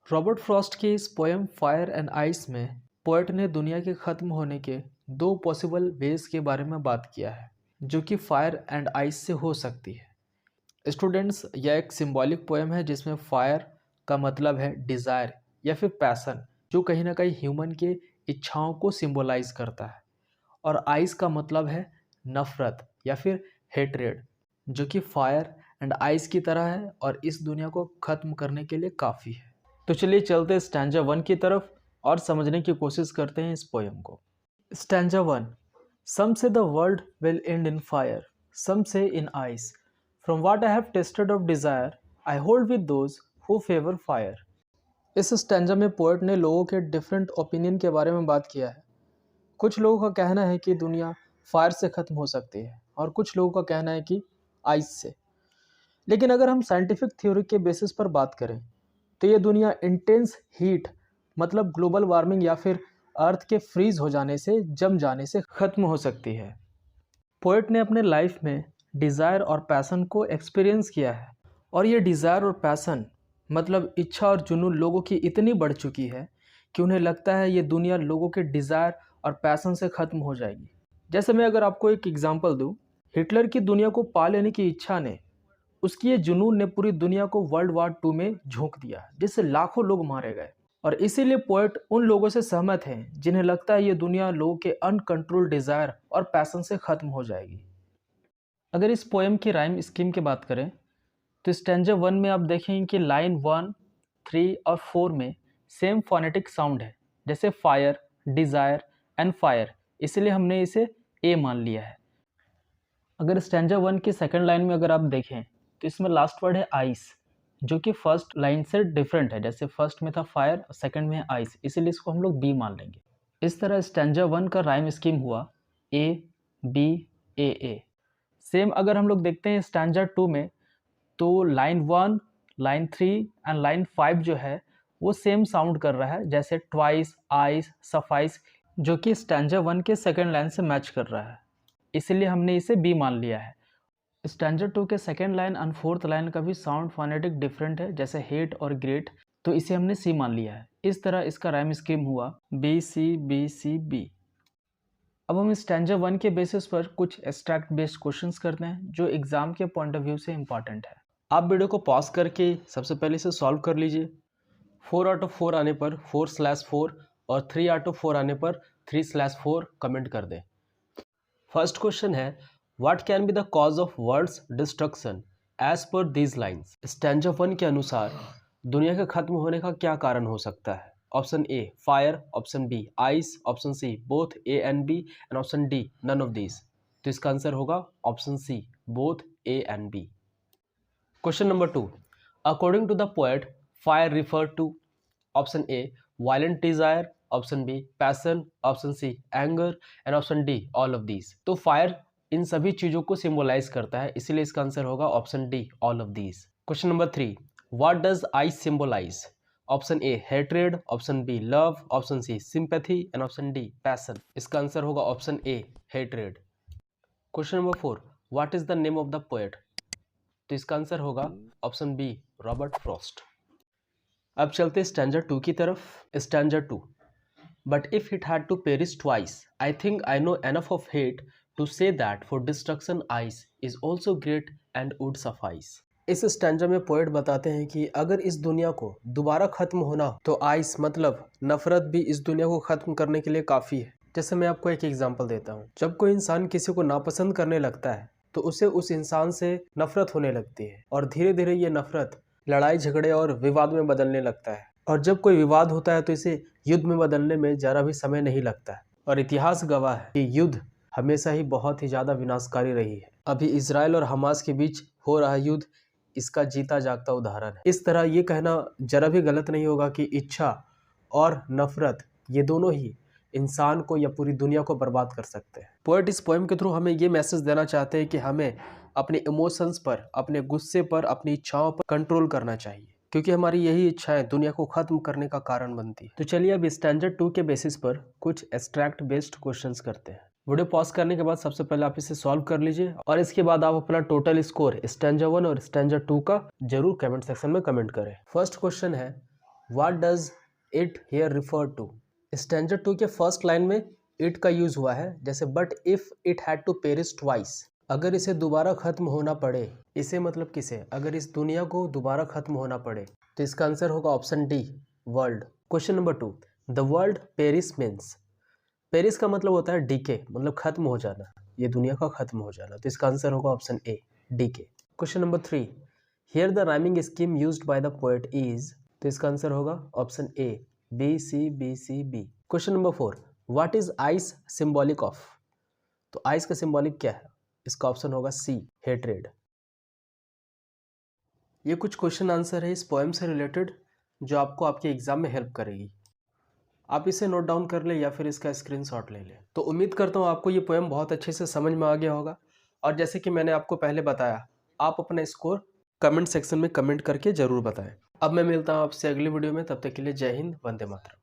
Robert Frost की इस poem fire and ice में पोएट ने दुनिया के ख़त्म होने के दो पॉसिबल वेज के बारे में बात किया है जो कि फायर एंड आइस से हो सकती है। स्टूडेंट्स, यह एक सिंबॉलिक पोएम है जिसमें फायर का मतलब है डिज़ायर या फिर पैसन, जो कहीं ना कहीं ह्यूमन के इच्छाओं को सिंबलाइज करता है, और आइस का मतलब है नफ़रत या फिर हेट्रेड, जो कि फायर एंड आइस की तरह है और इस दुनिया को ख़त्म करने के लिए काफ़ी है। तो चलिए चलते स्टैंजा 1 की तरफ और समझने की कोशिश करते हैं इस पोएम को। Stanza 1। Some say the world will end in fire, some say in ice, from what I have tasted of desire I hold with those who favour fire. इस स्टैंजा में पोएट ने लोगों के डिफरेंट ओपिनियन के बारे में बात किया है। कुछ लोगों का कहना है कि दुनिया फायर से ख़त्म हो सकती है और कुछ लोगों का कहना है कि आइस से। लेकिन अगर हम साइंटिफिक थ्योरी के बेसिस पर बात करें तो ये दुनिया इंटेंस हीट मतलब ग्लोबल वार्मिंग या फिर अर्थ के फ्रीज हो जाने से, जम जाने से ख़त्म हो सकती है। पोएट ने अपने लाइफ में डिज़ायर और पैसन को एक्सपीरियंस किया है, और ये डिज़ायर और पैसन मतलब इच्छा और जुनून लोगों की इतनी बढ़ चुकी है कि उन्हें लगता है ये दुनिया लोगों के डिज़ायर और पैसन से ख़त्म हो जाएगी। जैसे मैं अगर आपको एक एग्जांपल दूं, हिटलर की दुनिया को पा लेने की इच्छा ने, उसकी ये जुनून ने पूरी दुनिया को वर्ल्ड वार 2 में झोंक दिया, जिससे लाखों लोग मारे गए। और इसीलिए पोएट उन लोगों से सहमत हैं जिन्हें लगता है ये दुनिया लोगों के अनकंट्रोल्ड डिज़ायर और पैसन से ख़त्म हो जाएगी। अगर इस पोएम की राइम स्कीम की बात करें तो स्टैंजा 1 में आप देखेंगे कि लाइन 1, 3 और 4 में सेम फोनेटिक साउंड है, जैसे फायर, डिज़ायर एंड फायर, इसलिए हमने इसे ए मान लिया है। अगर स्टैंजा 1 की सेकंड लाइन में अगर आप देखें तो इसमें लास्ट वर्ड है आइस, जो कि फर्स्ट लाइन से डिफरेंट है। जैसे फर्स्ट में था फायर और सेकंड में है आइस, इसीलिए इसको हम लोग बी मान लेंगे। इस तरह स्टैंजा 1 का राइम स्कीम हुआ ए बी ए। सेम अगर हम लोग देखते हैं स्टैंजा 2 में तो लाइन 1, लाइन 3 एंड लाइन 5 जो है वो सेम साउंड कर रहा है, जैसे ट्वाइस, आइस, सफाइस, जो कि स्टैंजा 1 के सेकेंड लाइन से मैच कर रहा है, इसीलिए हमने इसे बी मान लिया है। स्टैंजा 2 के second line and fourth line का भी साउंड फोनेटिक डिफरेंट है, जैसे हेट और ग्रेट, तो इसे हमने सी मान लिया है। इस तरह इसका राइम स्कीम हुआ बी सी बी। अब हम स्टैंजा 1 के बेसिस पर कुछ एब्स्ट्रैक्ट बेस्ड क्वेश्चंस करते हैं जो एग्जाम के पॉइंट ऑफ व्यू से इंपॉर्टेंट है। आप वीडियो को पॉज करके सबसे पहले इसे सॉल्व कर लीजिए। 4 आउट ऑफ 4 आने पर 4/4 और 3 आउट ऑफ 4 आने पर 3/4 कमेंट कर दें। फर्स्ट क्वेश्चन है, what can be the cause of world's destruction as per these lines. Stanza 1 के अनुसार दुनिया के खत्म होने का क्या कारण हो सकता है? Option A fire, option B ice, option C both A and B and option D none of these. तो इसका आंसर होगा option C both A and B. Question number 2, according to the poet fire refer to option A violent desire, option B passion, option C anger and option D all of these. तो fire इन सभी चीजों को symbolize करता है, इसीलिए इसका answer होगा option D all of these. Question number 3, what does ice symbolize? Option A hatred, option B love, option C sympathy and option D passion. इसका आंसर होगा option A hatred. Question number 4, what is the name of the poet? तो इसका answer होगा option B Robert Frost. अब चलते stanza 2 की तरफ। Stanza 2, but if it had to perish twice I think I know enough of hate to say that for destruction ice is also great and would suffice. इस stanza में poet बताते हैं कि अगर इस दुनिया को दोबारा खत्म होना हो तो आइस मतलब नफरत भी इस दुनिया को खत्म करने के लिए काफ़ी है। जैसे मैं आपको एक एग्जांपल देता हूँ, जब कोई इंसान किसी को नापसंद करने लगता है तो उसे उस इंसान से नफरत होने लगती है, और धीरे धीरे ये नफरत लड़ाई झगड़े और विवाद में बदलने लगता है, और जब कोई विवाद होता है तो इसे युद्ध में बदलने में जरा भी समय नहीं लगता है। और इतिहास गवाह है कि युद्ध हमेशा ही बहुत ही ज़्यादा विनाशकारी रही है। अभी इजराइल और हमास के बीच हो रहा युद्ध इसका जीता जागता उदाहरण है। इस तरह ये कहना जरा भी गलत नहीं होगा कि इच्छा और नफरत ये दोनों ही इंसान को या पूरी दुनिया को बर्बाद कर सकते हैं। पोएट इस पोएम के थ्रू हमें ये मैसेज देना चाहते हैं कि हमें अपने इमोशंस पर, अपने गुस्से पर, अपनी इच्छाओं पर कंट्रोल करना चाहिए, क्योंकि हमारी यही इच्छाएं दुनिया को खत्म करने का कारण बनती है। तो चलिए अब स्टैंजा 2 के बेसिस पर कुछ एब्स्ट्रैक्ट बेस्ड क्वेश्चंस करते हैं। वीडियो पॉज करने के बाद सबसे पहले आप इसे सॉल्व कर लीजिए, और इसके बाद आप अपना टोटल स्कोर स्टैंजा 1 और स्टैंजा 2 का जरूर कमेंट सेक्शन में कमेंट करें। फर्स्ट क्वेश्चन है, what does it here refer to. Stanza 2 के फर्स्ट लाइन में इट का यूज हुआ है, जैसे but if it had to perish twice, अगर इसे दोबारा खत्म होना पड़े, इसे मतलब किसे, अगर इस दुनिया को दोबारा खत्म होना पड़े, तो इसका आंसर होगा option D, world. Question number 2, the world Paris means, Paris का मतलब होता है डीके, मतलब खत्म हो जाना, ये दुनिया का खत्म हो जाना, तो इसका आंसर होगा option A, D K. Question number 3, here the rhyming scheme used by the poet is, तो इसका आंसर होगा option A, B C B C B. Question number 4, what is ice symbolic of, तो आइस का symbolic क्या है, इसका option होगा सी, hatred. ये कुछ क्वेश्चन आंसर है इस पोएम से रिलेटेड जो आपको आपके एग्जाम में हेल्प करेगी। आप इसे नोट डाउन कर ले या फिर इसका स्क्रीनशॉट ले ले। तो उम्मीद करता हूँ आपको ये पोएम बहुत अच्छे से समझ में आ गया होगा, और जैसे कि मैंने आपको पहले बताया, आप अपना स्कोर कमेंट सेक्शन में कमेंट करके ज़रूर बताएं। अब मैं मिलता हूँ आपसे अगली वीडियो में, तब तक के लिए जय हिंद, वंदे मातरम।